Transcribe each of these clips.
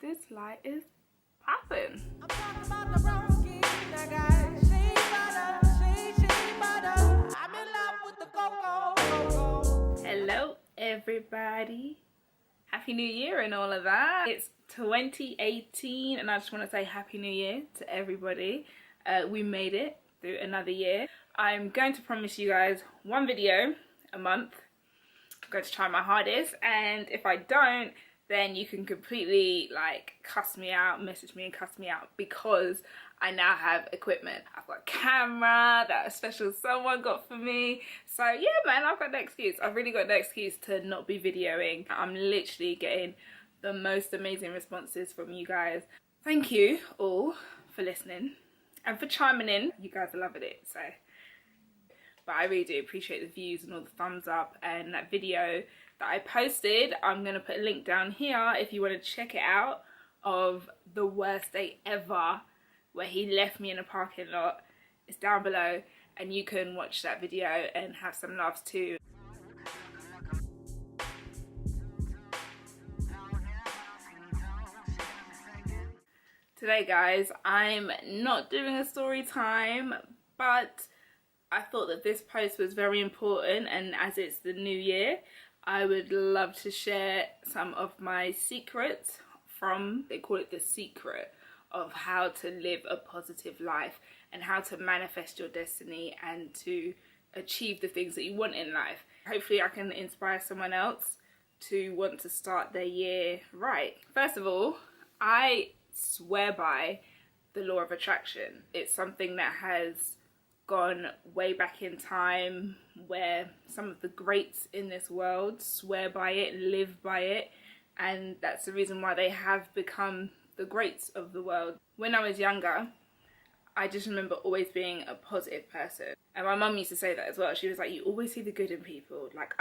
this light is popping. Hello everybody, happy new year and all of that. It's 2018 and I just want to say happy new year to everybody. We made it through another year. I'm going to promise you guys one video a month. I'm going to try my hardest, and if I don't, then you can completely like cuss me out, message me and cuss me out, because I now have equipment. I've got a camera that a special someone got for me. So yeah man, I've got no excuse. I've really got no excuse to not be videoing. I'm literally getting the most amazing responses from you guys. Thank you all for listening and for chiming in. You guys are loving it, so. But I really do appreciate the views and all the thumbs up, and that video that I posted, I'm going to put a link down here if you want to check it out, of the worst day ever where he left me in a parking lot. It's down below and you can watch that video and have some laughs too. Today guys, I'm not doing a story time, but I thought that this post was very important, and as it's the new year, I would love to share some of my secrets from, they call it the secret, of how to live a positive life and how to manifest your destiny and to achieve the things that you want in life. Hopefully I can inspire someone else to want to start their year right. First of all, I swear by the law of attraction. It's something that has gone way back in time, where some of the greats in this world swear by it, live by it, and that's the reason why they have become the greats of the world. When I was younger, I just remember always being a positive person, and my mum used to say that as well. She was like, you always see the good in people. Like,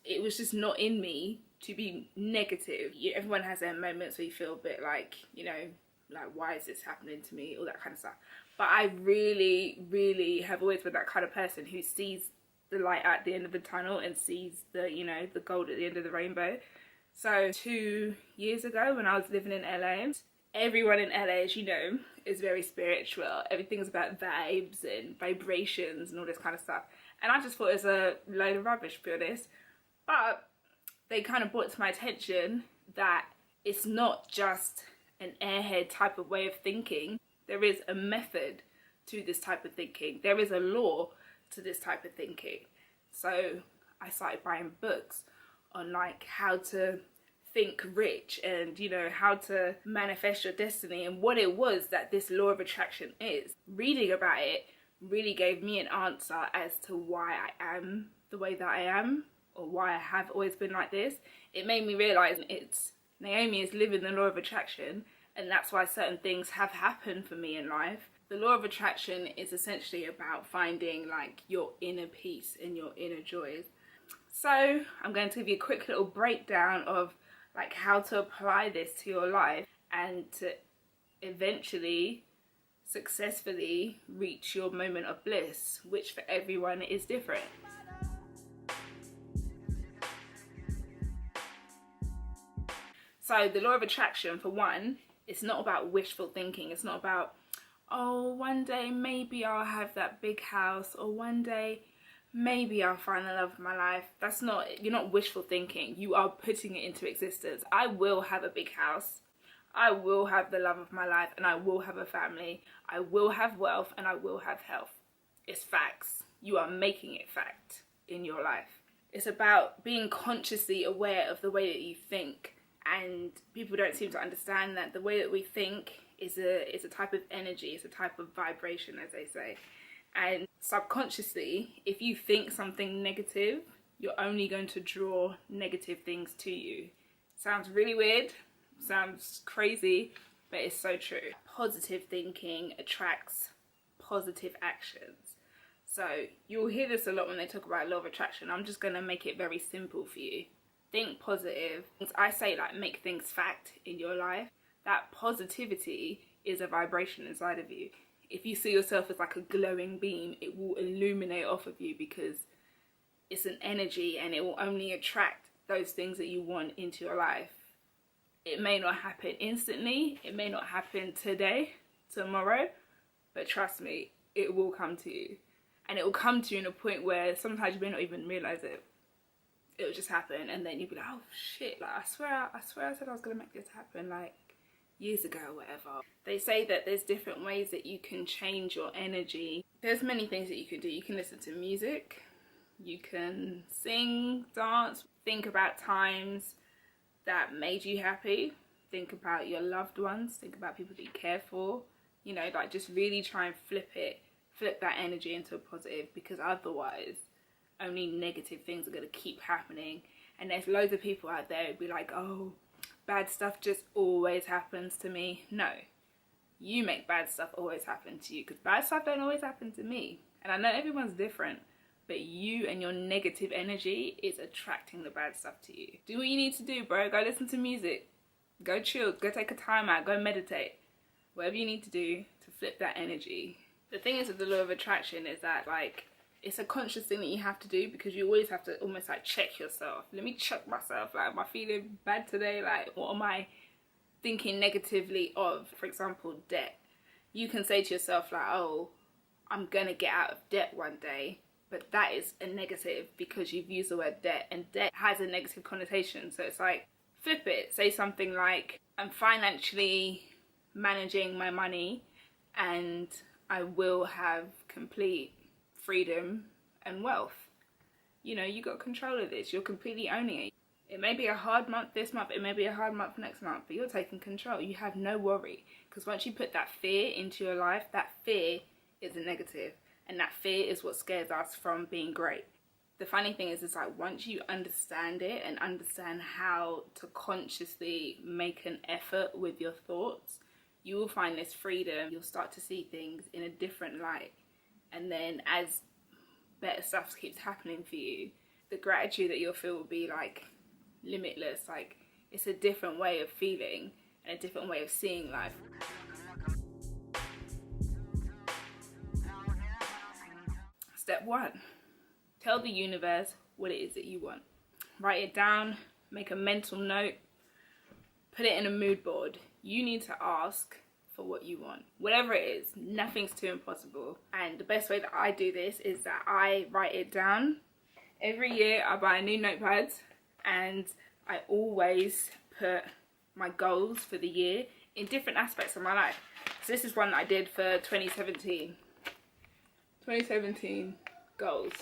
it was just not in me to be negative. Everyone has their moments where you feel a bit like, you know, like, why is this happening to me, all that kind of stuff. But I really have always been that kind of person who sees the light at the end of the tunnel and sees the, you know, the gold at the end of the rainbow. So 2 years ago when I was living in LA, everyone in LA, as you know, is very spiritual. Everything's about vibes and vibrations and all this kind of stuff. And I just thought it was a load of rubbish, to be honest. But they kind of brought to my attention that it's not just an airhead type of way of thinking. There is a method to this type of thinking. There is a law to this type of thinking. So I started buying books on like how to think rich and, you know, how to manifest your destiny and what it was that this law of attraction is. Reading about it really gave me an answer as to why I am the way that I am, or why I have always been like this. It made me realize Naomi is living the law of attraction, and that's why certain things have happened for me in life. The law of attraction is essentially about finding like your inner peace and your inner joys. So I'm going to give you a quick little breakdown of like how to apply this to your life and to eventually successfully reach your moment of bliss, which for everyone is different. So the law of attraction, for one, it's not about wishful thinking. It's not about, oh, one day maybe I'll have that big house, or one day maybe I'll find the love of my life. That's not, you're not wishful thinking. You are putting it into existence. I will have a big house. I will have the love of my life, and I will have a family. I will have wealth, and I will have health. It's facts. You are making it fact in your life. It's about being consciously aware of the way that you think. And people don't seem to understand that the way that we think is a type of energy, it's a type of vibration, as they say. And subconsciously, if you think something negative, you're only going to draw negative things to you. Sounds really weird, sounds crazy, but it's so true. Positive thinking attracts positive actions. So you'll hear this a lot when they talk about law of attraction. I'm just going to make it very simple for you. Think positive. I say like make things fact in your life. That positivity is a vibration inside of you. If you see yourself as like a glowing beam, it will illuminate off of you because it's an energy, and it will only attract those things that you want into your life. It may not happen instantly, it may not happen today, tomorrow, but trust me, it will come to you. And it will come to you in a point where sometimes you may not even realize it. It will just happen, and then you'll be like, oh shit, like I swear I said I was gonna make this happen like years ago or whatever. They say that there's different ways that you can change your energy. There's many things that you can do. You can listen to music, you can sing, dance, think about times that made you happy, think about your loved ones, think about people that you care for, you know, like just really try and flip that energy into a positive, because otherwise only negative things are going to keep happening. And there's loads of people out there who'd be like, oh, bad stuff just always happens to me. No, you make bad stuff always happen to you, because bad stuff don't always happen to me. And I know everyone's different, but you and your negative energy is attracting the bad stuff to you. Do what you need to do, bro. Go listen to music, go chill, go take a time out, go meditate, whatever you need to do to flip that energy. The thing is with the law of attraction is that, like, it's a conscious thing that you have to do, because you always have to almost like check yourself. Let me check myself. Like, am I feeling bad today? Like, what am I thinking negatively of? For example, debt. You can say to yourself like, oh, I'm gonna get out of debt one day, but that is a negative because you've used the word debt, and debt has a negative connotation. So it's like, flip it. Say something like, I'm financially managing my money and I will have complete freedom and wealth. You know, you got control of this. You're completely owning it. It may be a hard month this month, it may be a hard month next month, but you're taking control. You have no worry, because once you put that fear into your life, that fear is a negative, and that fear is what scares us from being great. The funny thing is like, once you understand it and understand how to consciously make an effort with your thoughts, you will find this freedom. You'll start to see things in a different light. And then as better stuff keeps happening for you, the gratitude that you'll feel will be like limitless. Like, it's a different way of feeling and a different way of seeing life. Step 1, tell the universe what it is that you want. Write it down, make a mental note, put it in a mood board. You need to ask for what you want. Whatever it is, nothing's too impossible. And the best way that I do this is that I write it down. Every year I buy a new notepad, and I always put my goals for the year in different aspects of my life. So this is one that I did for 2017 goals,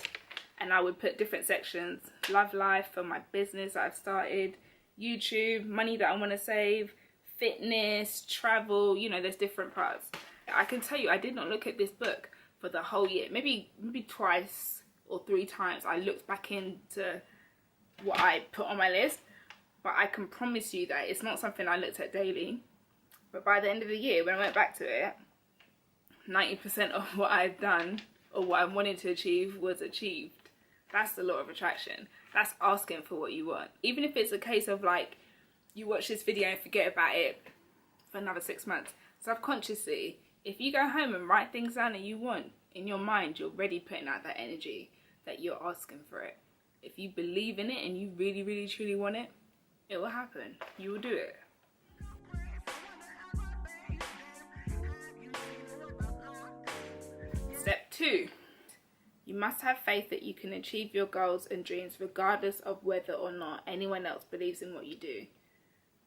and I would put different sections: love life, for my business that I've started, YouTube, money that I want to save, fitness, travel, you know, there's different parts. I can tell you, I did not look at this book for the whole year. Maybe twice or 3 times I looked back into what I put on my list, but I can promise you that it's not something I looked at daily. But by the end of the year, when I went back to it, 90% of what I've done or what I wanted to achieve was achieved. That's the law of attraction. That's asking for what you want. Even if it's a case of like, you watch this video and forget about it for another 6 months. Subconsciously, if you go home and write things down that you want in your mind, you're already putting out that energy that you're asking for it. If you believe in it and you really, really, truly want it, it will happen. You will do it. Step 2, you must have faith that you can achieve your goals and dreams regardless of whether or not anyone else believes in what you do.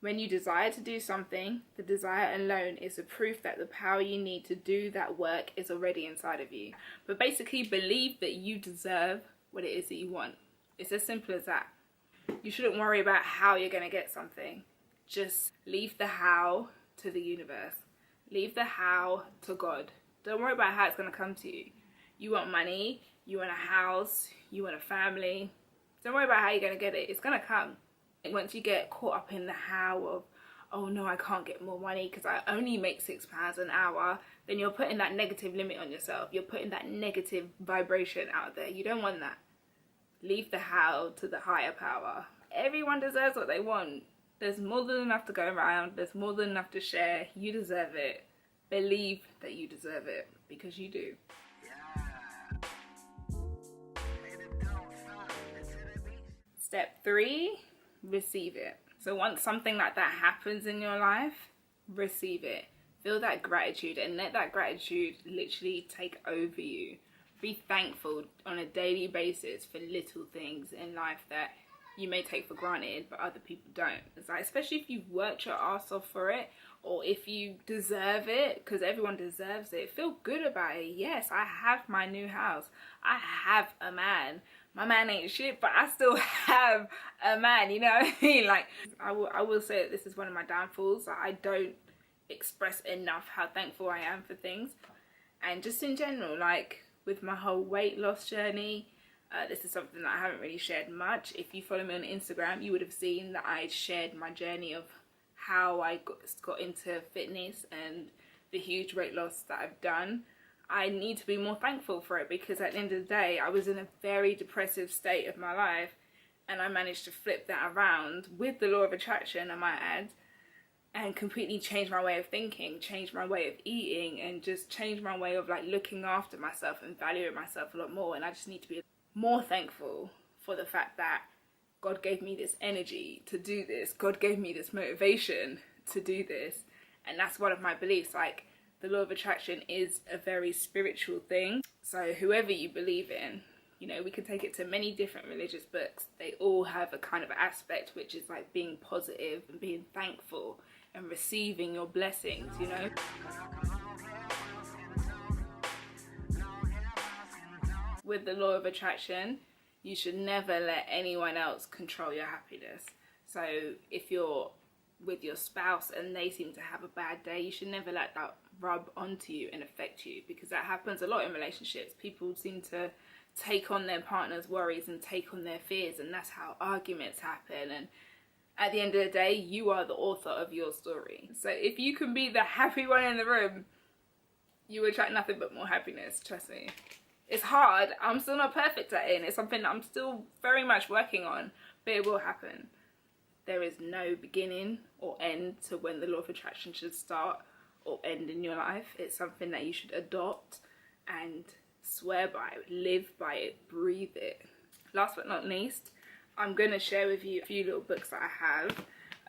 When you desire to do something, the desire alone is the proof that the power you need to do that work is already inside of you. But basically, believe that you deserve what it is that you want. It's as simple as that. You shouldn't worry about how you're going to get something. Just leave the how to the universe. Leave the how to God. Don't worry about how it's going to come to you. You want money, you want a house, you want a family. Don't worry about how you're going to get it. It's going to come. And once you get caught up in the how of, oh no, I can't get more money because I only make £6 an hour, then you're putting that negative limit on yourself. You're putting that negative vibration out there. You don't want that. Leave the how to the higher power. Everyone deserves what they want. There's more than enough to go around. There's more than enough to share. You deserve it. Believe that you deserve it, because you do. Step 3, receive it. So once something like that happens in your life, receive it. Feel that gratitude and let that gratitude literally take over you. Be thankful on a daily basis for little things in life that you may take for granted but other people don't. It's like, especially if you've worked your ass off for it, or if you deserve it, because everyone deserves it. Feel good about it. Yes, I have my new house. I have a man. My man ain't shit, but I still have a man, you know what I mean? Like, I will say that this is one of my downfalls. I don't express enough how thankful I am for things. And just in general, like with my whole weight loss journey, this is something that I haven't really shared much. If you follow me on Instagram, you would have seen that I shared my journey of how I got into fitness and the huge weight loss that I've done. I need to be more thankful for it, because at the end of the day, I was in a very depressive state of my life, and I managed to flip that around with the law of attraction, I might add, and completely change my way of thinking, change my way of eating, and just change my way of like looking after myself and valuing myself a lot more. And I just need to be more thankful for the fact that God gave me this energy to do this. God gave me this motivation to do this. And that's one of my beliefs. Like, the law of attraction is a very spiritual thing. So whoever you believe in, you know, we can take it to many different religious books. They all have a kind of aspect which is like being positive and being thankful and receiving your blessings, you know. With the law of attraction, you should never let anyone else control your happiness. So if you're with your spouse and they seem to have a bad day, you should never let that rub onto you and affect you, because that happens a lot in relationships. People seem to take on their partner's worries and take on their fears, and that's how arguments happen. And at the end of the day, you are the author of your story. So if you can be the happy one in the room, you attract nothing but more happiness, trust me. It's hard. I'm still not perfect at it, and it's something that I'm still very much working on, but it will happen. There is no beginning or end to when the law of attraction should start or end in your life. It's something that you should adopt and swear by, live by it, breathe it. Last but not least, I'm going to share with you a few little books that I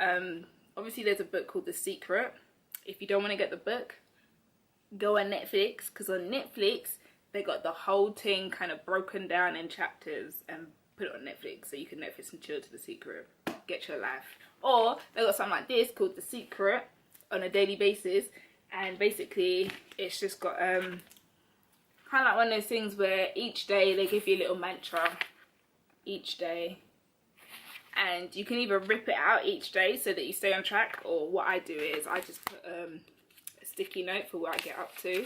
have. Obviously, there's a book called The Secret. If you don't want to get the book, go on Netflix, because on Netflix, they got the whole thing kind of broken down in chapters and put it on Netflix, so you can Netflix and chill to The Secret. Get your life. Or they got something like this called The Secret on a daily basis, and basically it's just got kind of like one of those things where each day they give you a little mantra each day, and you can either rip it out each day so that you stay on track, or what I do is I just put a sticky note for what I get up to,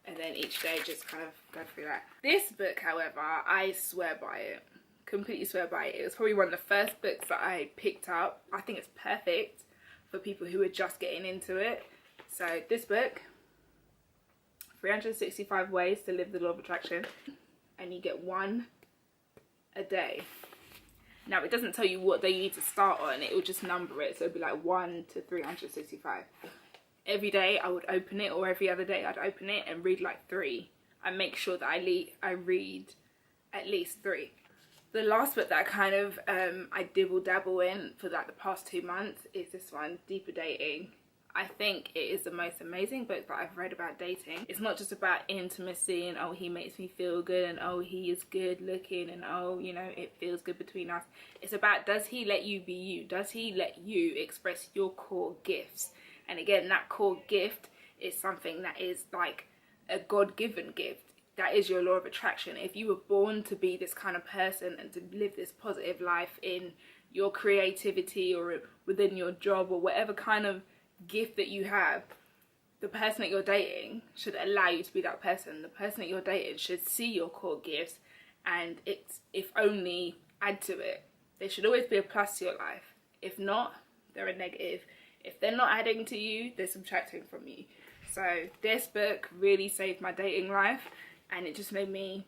and then each day just kind of go through that. This book, however, I swear by it. Completely swear by it. It was probably one of the first books that I picked up. I think it's perfect for people who are just getting into it. So this book, 365 Ways to Live the Law of Attraction, and you get one a day. Now, it doesn't tell you what day you need to start on, it will just number it, so it'll be like 1 to 365. Every day I would open it, or every other day I'd open it and read like 3. I make sure that I read at least 3. The last book that I kind of I dibble dabble in for like the past 2 months is this one, Deeper Dating. I think it is the most amazing book that I've read about dating. It's not just about intimacy and, oh, he makes me feel good, and, oh, he is good looking, and, oh, you know, it feels good between us. It's about, does he let you be you? Does he let you express your core gifts? And again, that core gift is something that is like a God-given gift. That is your law of attraction. If you were born to be this kind of person and to live this positive life in your creativity or within your job or whatever kind of gift that you have, the person that you're dating should allow you to be that person. The person that you're dating should see your core gifts and it's, if only, add to it. They should always be a plus to your life. If not, they're a negative. If they're not adding to you, they're subtracting from you. So this book really saved my dating life, and it just made me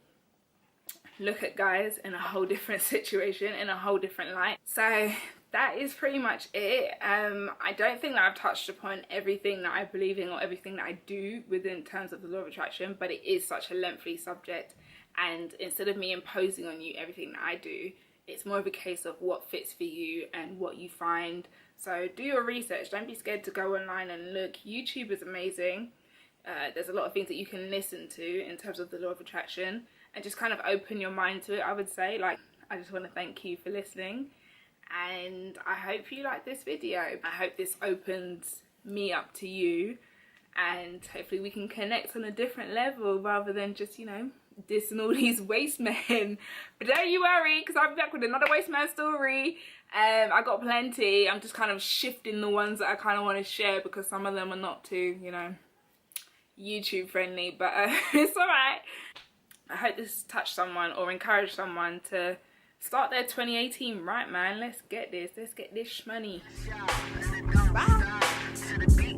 look at guys in a whole different situation, in a whole different light. So that is pretty much it. I don't think that I've touched upon everything that I believe in or everything that I do within terms of the law of attraction, but it is such a lengthy subject, and instead of me imposing on you everything that I do, It's more of a case of what fits for you and what you find. So do your research. Don't be scared to go online and look. YouTube is amazing. There's a lot of things that you can listen to in terms of the law of attraction, and just kind of open your mind to it, I would say. Like, I just want to thank you for listening, and I hope you like this video. I hope this opens me up to you, and hopefully we can connect on a different level rather than just, you know, dissing all these waste men. But don't you worry, because I'll be back with another waste man story. I got plenty. I'm just kind of shifting the ones that I kind of want to share, because some of them are not too, you know, YouTube friendly, but it's alright. I hope this touched someone or encouraged someone to start their 2018 right, man. Let's get this money. Bye.